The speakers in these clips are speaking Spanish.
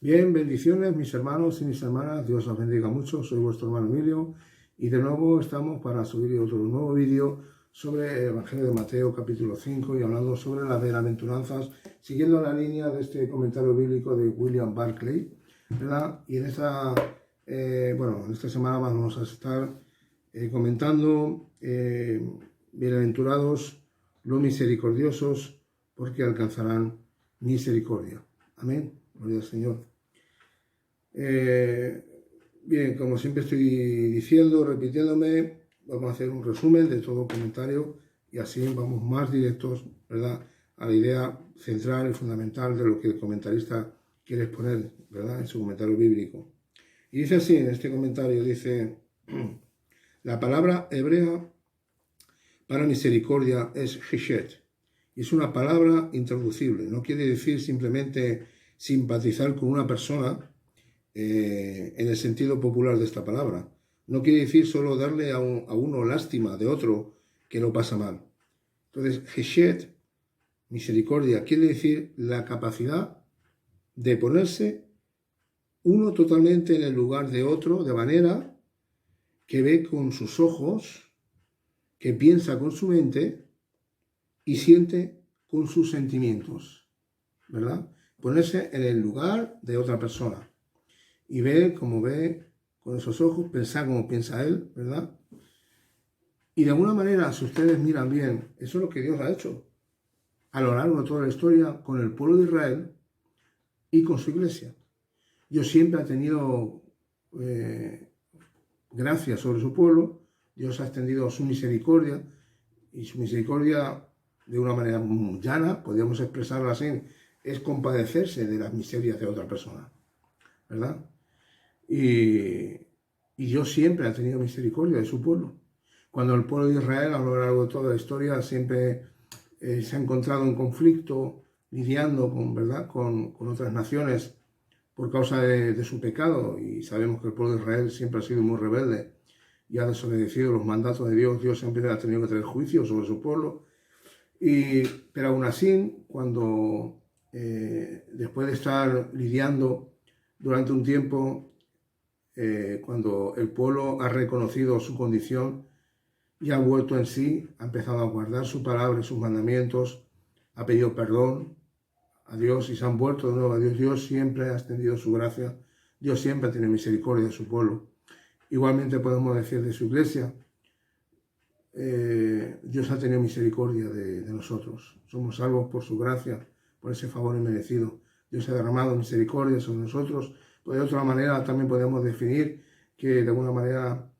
Bien, bendiciones mis hermanos y mis hermanas, Dios os bendiga mucho, soy vuestro hermano Emilio y de nuevo estamos para subir otro nuevo vídeo sobre el Evangelio de Mateo capítulo 5 y hablando sobre las bienaventuranzas, siguiendo la línea de este comentario bíblico de William Barclay, ¿verdad? Y en esta semana vamos a estar comentando bienaventurados los misericordiosos porque alcanzarán misericordia. Amén. Gloria al Señor. Bien, como siempre estoy diciendo, repitiéndome, vamos a hacer un resumen de todo comentario y así vamos más directos, ¿verdad?, a la idea central y fundamental de lo que el comentarista quiere exponer, ¿verdad?, en su comentario bíblico. Y dice así, en este comentario, dice, la palabra hebrea para misericordia es hesed, y es una palabra intraducible, no quiere decir simplemente simpatizar con una persona, en el sentido popular de esta palabra. No quiere decir solo darle a uno lástima de otro que lo pasa mal. Entonces, hesed, misericordia, quiere decir la capacidad de ponerse uno totalmente en el lugar de otro, de manera que ve con sus ojos, que piensa con su mente y siente con sus sentimientos, ¿verdad? Ponerse en el lugar de otra persona y ver como ve con esos ojos, pensar como piensa él, ¿verdad? Y de alguna manera, si ustedes miran bien, eso es lo que Dios ha hecho a lo largo de toda la historia con el pueblo de Israel y con su iglesia. Dios siempre ha tenido gracia sobre su pueblo, Dios ha extendido su misericordia, y su misericordia, de una manera muy llana, podríamos expresarla así, es compadecerse de las miserias de otra persona, ¿verdad? Y Dios siempre ha tenido misericordia de su pueblo. Cuando el pueblo de Israel, a lo largo de toda la historia, siempre se ha encontrado en conflicto, lidiando con, ¿verdad?, con otras naciones por causa de su pecado, y sabemos que el pueblo de Israel siempre ha sido muy rebelde y ha desobedecido los mandatos de Dios. Dios siempre ha tenido que traer juicio sobre su pueblo, pero aún así, cuando después de estar lidiando durante un tiempo, cuando el pueblo ha reconocido su condición y ha vuelto en sí, ha empezado a guardar su palabra y sus mandamientos, ha pedido perdón a Dios y se han vuelto de nuevo a Dios. Dios siempre ha extendido su gracia, Dios siempre ha tenido misericordia de su pueblo. Igualmente podemos decir de su iglesia, Dios ha tenido misericordia de nosotros. Somos salvos por su gracia, por ese favor inmerecido. Dios ha derramado misericordia sobre nosotros. Pues de otra manera también podemos definir que de alguna manera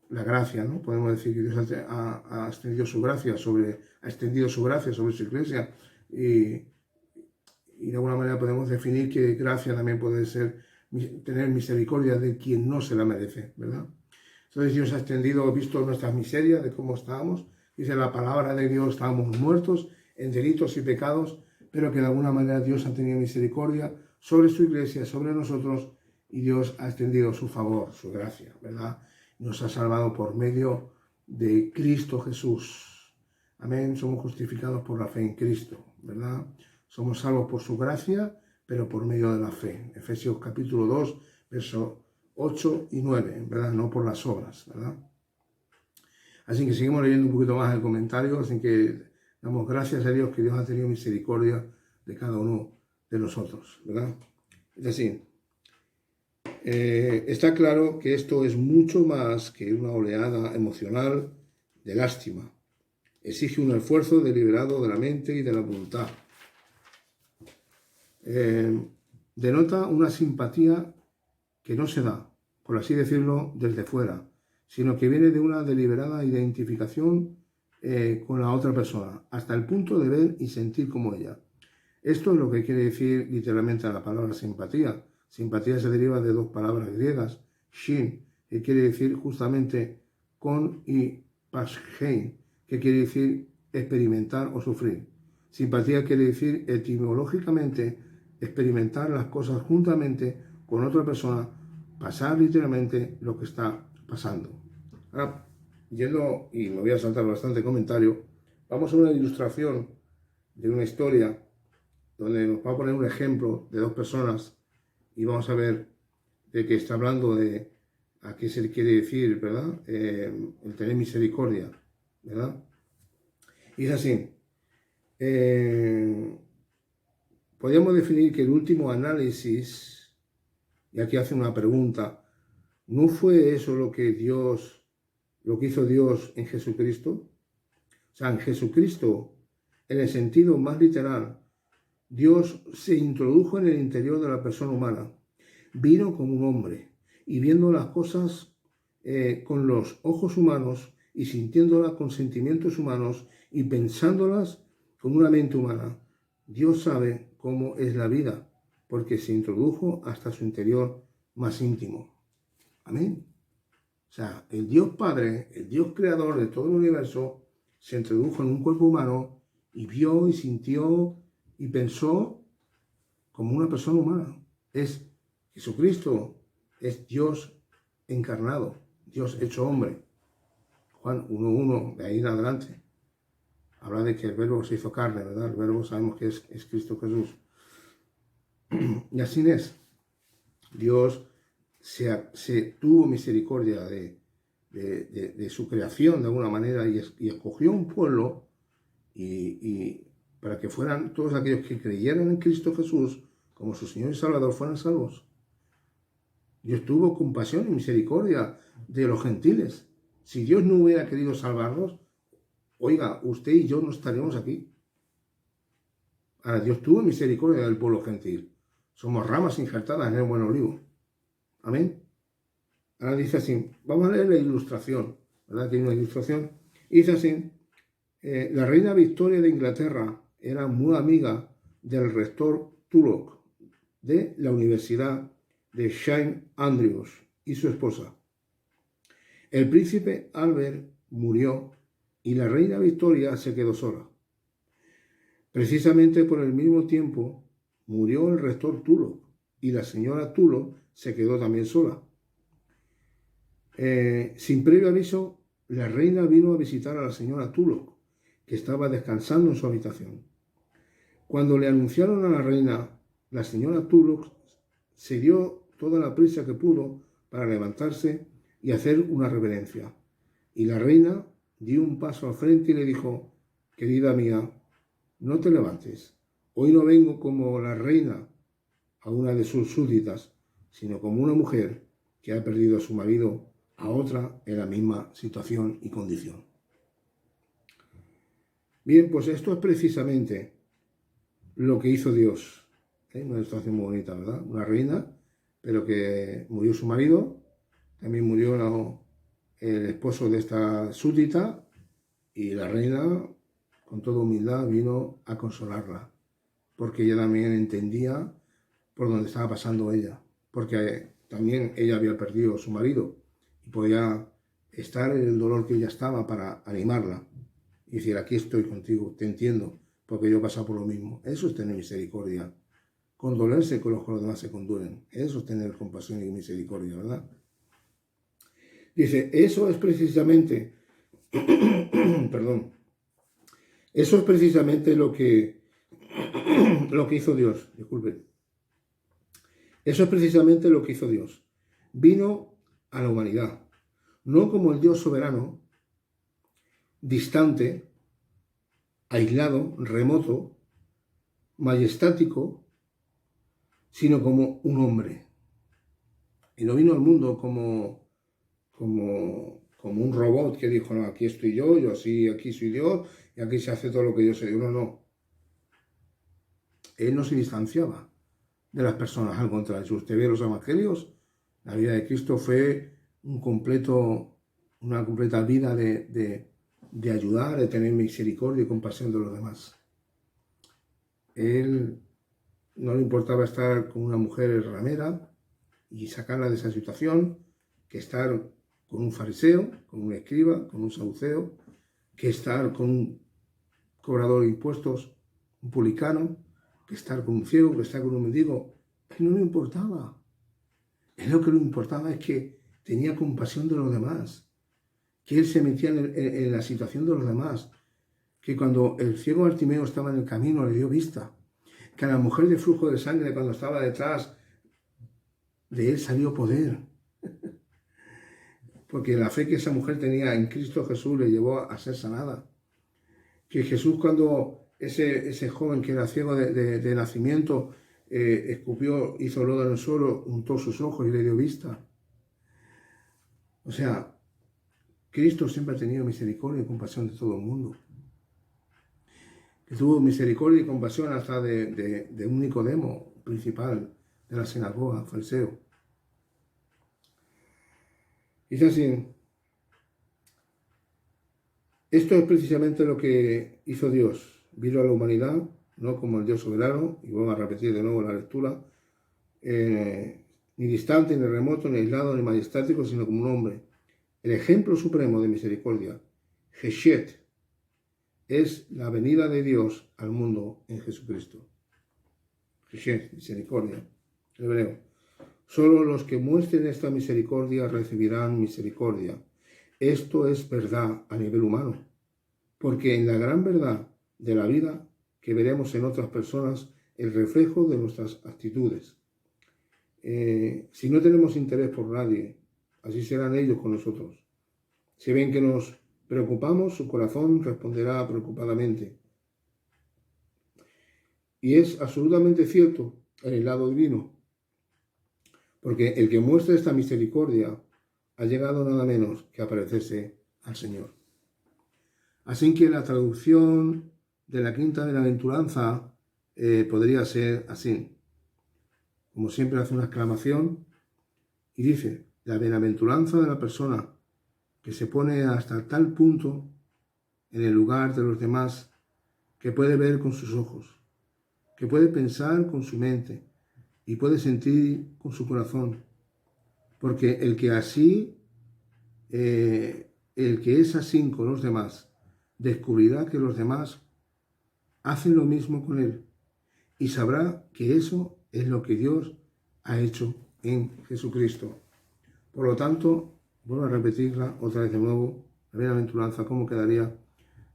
la gracia, ¿no? Podemos decir que Dios ha extendido su gracia sobre su iglesia, y de alguna manera podemos definir que gracia también puede ser tener misericordia de quien no se la merece, ¿verdad? Entonces Dios ha extendido, visto nuestras miserias, de cómo estábamos. Dice la palabra de Dios, estábamos muertos en delitos y pecados, pero que de alguna manera Dios ha tenido misericordia sobre su iglesia, sobre nosotros, y Dios ha extendido su favor, su gracia, ¿verdad? Nos ha salvado por medio de Cristo Jesús. Amén, somos justificados por la fe en Cristo, ¿verdad? Somos salvos por su gracia, pero por medio de la fe. Efesios capítulo 2, verso 8 y 9, ¿verdad? No por las obras, ¿verdad? Así que seguimos leyendo un poquito más el comentario, así que damos gracias a Dios que Dios ha tenido misericordia de cada uno de nosotros, ¿verdad? Es decir, está claro que esto es mucho más que una oleada emocional de lástima. Exige un esfuerzo deliberado de la mente y de la voluntad. Denota una simpatía que no se da, por así decirlo, desde fuera, sino que viene de una deliberada identificación con la otra persona, hasta el punto de ver y sentir como ella. Esto es lo que quiere decir literalmente la palabra simpatía. Simpatía se deriva de dos palabras griegas, shin, que quiere decir justamente con, y pashein, que quiere decir experimentar o sufrir. Simpatía quiere decir etimológicamente experimentar las cosas juntamente con otra persona, pasar literalmente lo que está pasando. Ahora, yendo, y me voy a saltar bastante comentario, vamos a una ilustración de una historia donde nos va a poner un ejemplo de dos personas y vamos a ver de qué está hablando, de a qué se le quiere decir, ¿verdad? El tener misericordia, ¿verdad? Y es así. Podríamos definir que el último análisis, y aquí hace una pregunta, ¿no fue eso lo que hizo Dios en Jesucristo? O sea, en Jesucristo, en el sentido más literal, Dios se introdujo en el interior de la persona humana, vino como un hombre y viendo las cosas con los ojos humanos y sintiéndolas con sentimientos humanos y pensándolas con una mente humana. Dios sabe cómo es la vida porque se introdujo hasta su interior más íntimo. Amén. O sea, el Dios Padre, el Dios creador de todo el universo, se introdujo en un cuerpo humano y vio y sintió y pensó como una persona humana. Es Jesucristo, es Dios encarnado, Dios hecho hombre. Juan 1:1, de ahí en adelante, habla de que el verbo se hizo carne, ¿verdad? El verbo sabemos que es Cristo Jesús. Y así es. Dios se tuvo misericordia de su creación de alguna manera y escogió un pueblo y para que fueran todos aquellos que creyeran en Cristo Jesús como su Señor y Salvador fueran salvos. Dios tuvo compasión y misericordia de los gentiles. Si Dios no hubiera querido salvarlos, oiga, usted y yo no estaríamos aquí. Ahora, Dios tuvo misericordia del pueblo gentil. Somos ramas injertadas en el buen olivo. Amén. Ahora dice así, vamos a leer la ilustración, ¿verdad? Que hay una ilustración. Y dice así, la reina Victoria de Inglaterra era muy amiga del rector Tulloch de la Universidad de St. Andrews y su esposa. El príncipe Albert murió y la reina Victoria se quedó sola. Precisamente por el mismo tiempo murió el rector Tulloch y la señora Tulloch se quedó también sola. Sin previo aviso, la reina vino a visitar a la señora Tulloch, que estaba descansando en su habitación. Cuando le anunciaron a la reina, la señora Tulloch se dio toda la prisa que pudo para levantarse y hacer una reverencia. Y la reina dio un paso al frente y le dijo, querida mía, no te levantes. Hoy no vengo como la reina a una de sus súbditas, sino como una mujer que ha perdido a su marido a otra en la misma situación y condición. Bien, pues esto es precisamente lo que hizo Dios. Una situación muy bonita, ¿verdad? Una reina, pero que murió su marido, también murió el esposo de esta súbdita y la reina, con toda humildad, vino a consolarla, porque ella también entendía por dónde estaba pasando ella, porque también ella había perdido a su marido y podía estar en el dolor que ella estaba para animarla y decir, aquí estoy contigo, te entiendo, porque yo he pasado por lo mismo. Eso es tener misericordia, condolerse con los que los demás se conduelen, eso es tener compasión y misericordia, ¿verdad? Dice, eso es precisamente, perdón, eso es precisamente lo que hizo Dios, disculpen. Eso es precisamente lo que hizo Dios. Vino a la humanidad, no como el Dios soberano, distante, aislado, remoto, majestático, sino como un hombre. Y no vino al mundo como un robot que dijo, no, aquí estoy yo así, aquí soy Dios, y aquí se hace todo lo que yo sé. No. Él no se distanciaba de las personas, al contrario. Si usted ve los evangelios, la vida de Cristo fue una completa vida de ayudar, de tener misericordia y compasión de los demás. Él no le importaba estar con una mujer ramera y sacarla de esa situación, que estar con un fariseo, con un escriba, con un saduceo, que estar con un cobrador de impuestos, un publicano, que estar con un ciego, que estar con un mendigo. Él no le importaba. Él lo que le importaba es que tenía compasión de los demás, que él se metía en la situación de los demás, que cuando el ciego Bartimeo estaba en el camino le dio vista, que a la mujer de flujo de sangre cuando estaba detrás de él salió poder. Porque la fe que esa mujer tenía en Cristo Jesús le llevó a ser sanada. Que Jesús, cuando ese joven que era ciego de nacimiento, escupió, hizo lodo en el suelo, untó sus ojos y le dio vista. O sea, Cristo siempre ha tenido misericordia y compasión de todo el mundo. Que tuvo misericordia y compasión hasta de un Nicodemo principal de la sinagoga, fariseo. Dice así: esto es precisamente lo que hizo Dios. Vino a la humanidad, no como el Dios soberano, y vamos a repetir de nuevo la lectura, ni distante, ni remoto, ni aislado, ni majestático, sino como un hombre. El ejemplo supremo de misericordia, Hesed, es la venida de Dios al mundo en Jesucristo. Hesed, misericordia, en hebreo. Solo los que muestren esta misericordia recibirán misericordia. Esto es verdad a nivel humano, porque en la gran verdad de la vida que veremos en otras personas el reflejo de nuestras actitudes. Si no tenemos interés por nadie, así serán ellos con nosotros. Si ven que nos preocupamos, su corazón responderá preocupadamente. Y es absolutamente cierto en el lado divino, porque el que muestra esta misericordia ha llegado nada menos que a parecerse al Señor. Así que la traducción de la quinta bienaventuranza podría ser así. Como siempre, hace una exclamación y dice: la bienaventuranza de la persona que se pone hasta tal punto en el lugar de los demás que puede ver con sus ojos, que puede pensar con su mente y puede sentir con su corazón. Porque el que es así con los demás, descubrirá que los demás hacen lo mismo con él y sabrá que eso es lo que Dios ha hecho en Jesucristo. Por lo tanto, vuelvo a repetirla otra vez de nuevo, la bienaventuranza. ¿Cómo quedaría?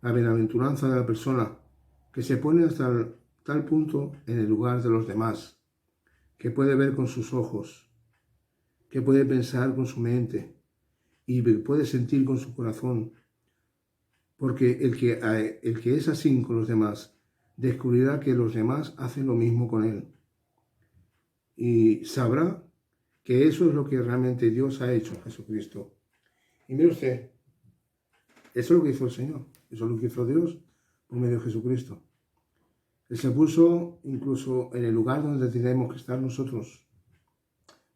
La bienaventuranza de la persona que se pone hasta tal punto en el lugar de los demás, que puede ver con sus ojos, que puede pensar con su mente y puede sentir con su corazón. Porque el que es así con los demás descubrirá que los demás hacen lo mismo con él. Y sabrá que eso es lo que realmente Dios ha hecho en Jesucristo. Y mire usted, eso es lo que hizo el Señor, eso es lo que hizo Dios por medio de Jesucristo. Él se puso incluso en el lugar donde tenemos que estar nosotros.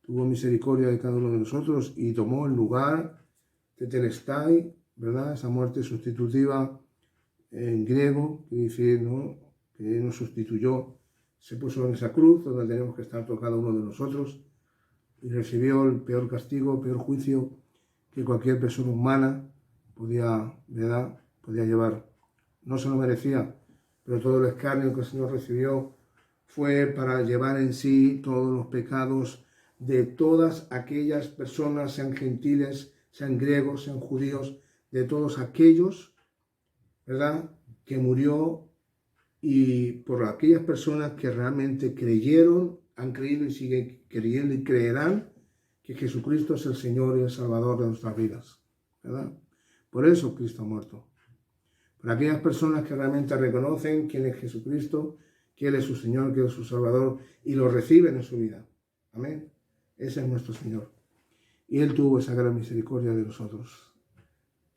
Tuvo misericordia de cada uno de nosotros y tomó el lugar de Tetelestai, ¿verdad? Esa muerte sustitutiva en griego, que dice, ¿no?, que nos sustituyó. Se puso en esa cruz donde tenemos que estar cada uno de nosotros y recibió el peor castigo, el peor juicio que cualquier persona humana podía llevar. No se lo merecía, pero todo el escarnio que el Señor recibió fue para llevar en sí todos los pecados de todas aquellas personas, sean gentiles, sean griegos, sean judíos, de todos aquellos, ¿verdad?, que murió, y por aquellas personas que realmente creyeron, han creído y siguen creyendo y creerán que Jesucristo es el Señor y el Salvador de nuestras vidas, ¿verdad? Por eso Cristo ha muerto. Por aquellas personas que realmente reconocen quién es Jesucristo, que Él es su Señor, que Él es su Salvador, y lo reciben en su vida. Amén. Ese es nuestro Señor. Y Él tuvo esa gran misericordia de nosotros.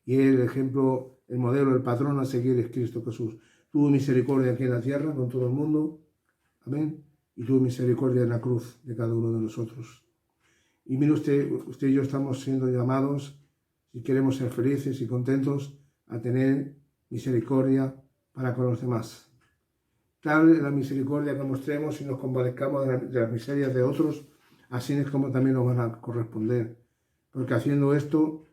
Y el ejemplo, el modelo, el patrón a seguir es Cristo Jesús. Tuvo misericordia aquí en la tierra con todo el mundo. Amén. Y tuvo misericordia en la cruz de cada uno de nosotros. Y mire usted y yo estamos siendo llamados, si queremos ser felices y contentos, a tener misericordia para con los demás. Tal es la misericordia que mostremos y nos compadezcamos de las miserias de otros, así es como también nos van a corresponder. Porque haciendo esto,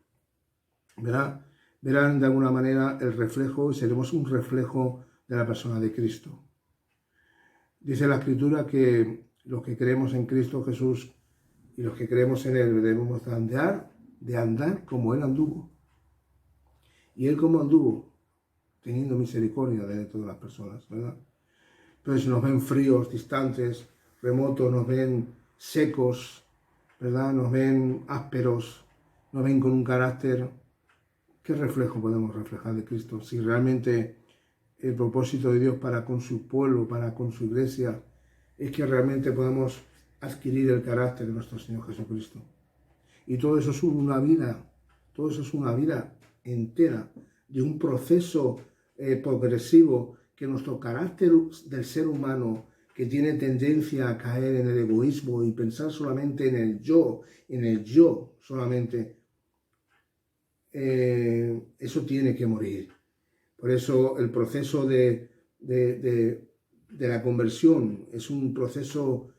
verán de alguna manera el reflejo, y seremos un reflejo de la persona de Cristo. Dice la Escritura que los que creemos en Cristo Jesús y los que creemos en Él debemos de andar como Él anduvo. Y Él como anduvo, teniendo misericordia de todas las personas, ¿verdad? Entonces, si nos ven fríos, distantes, remotos, nos ven secos, ¿verdad? Nos ven ásperos, nos ven con un carácter. ¿Qué reflejo podemos reflejar de Cristo? Si realmente el propósito de Dios para con su pueblo, para con su iglesia, es que realmente podamos adquirir el carácter de nuestro Señor Jesucristo. Y todo eso es una vida, todo eso es una vida entera, de un proceso progresivo, que nuestro carácter del ser humano, que tiene tendencia a caer en el egoísmo y pensar solamente en el yo solamente, eso tiene que morir. Por eso el proceso de la conversión es un proceso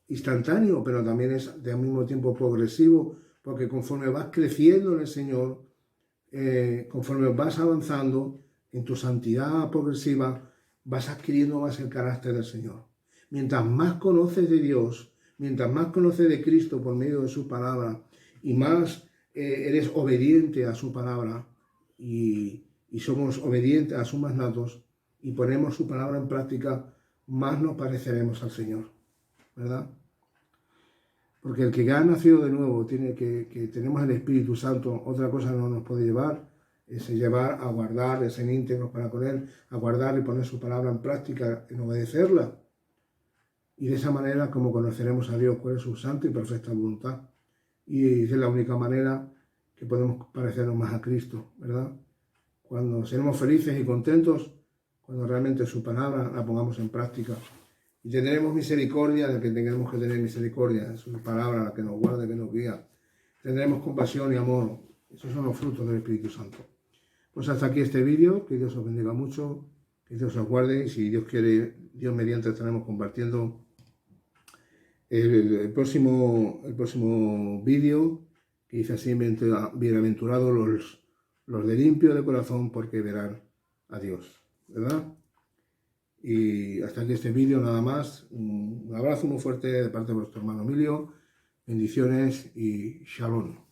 instantáneo, pero también es al mismo tiempo progresivo, porque conforme vas creciendo en el Señor, conforme vas avanzando en tu santidad progresiva, vas adquiriendo más el carácter del Señor. Mientras más conoces de Dios, mientras más conoces de Cristo por medio de su palabra, y más eres obediente a su palabra, y somos obedientes a sus mandatos, y ponemos su palabra en práctica, más nos pareceremos al Señor, ¿verdad? Porque el que ha nacido de nuevo, que tenemos el Espíritu Santo, otra cosa no nos puede llevar, es llevar a guardar, ser íntegros para con Él, a guardar y poner su palabra en práctica, en obedecerla. Y de esa manera como conoceremos a Dios, cuál es su santa y perfecta voluntad. Y es la única manera que podemos parecernos más a Cristo, ¿verdad? Cuando seremos felices y contentos, cuando realmente su palabra la pongamos en práctica. Y tendremos misericordia de que tengamos que tener misericordia, es su palabra la que nos guarda, que nos guía. Tendremos compasión y amor. Esos son los frutos del Espíritu Santo. Pues hasta aquí este vídeo, que Dios os bendiga mucho, que Dios os guarde, y si Dios quiere, Dios mediante estaremos compartiendo el próximo vídeo, que dice así: bienaventurados los de limpio de corazón, porque verán a Dios, ¿verdad? Y hasta aquí este vídeo, nada más. Un abrazo muy fuerte de parte de vuestro hermano Emilio. Bendiciones y shalom.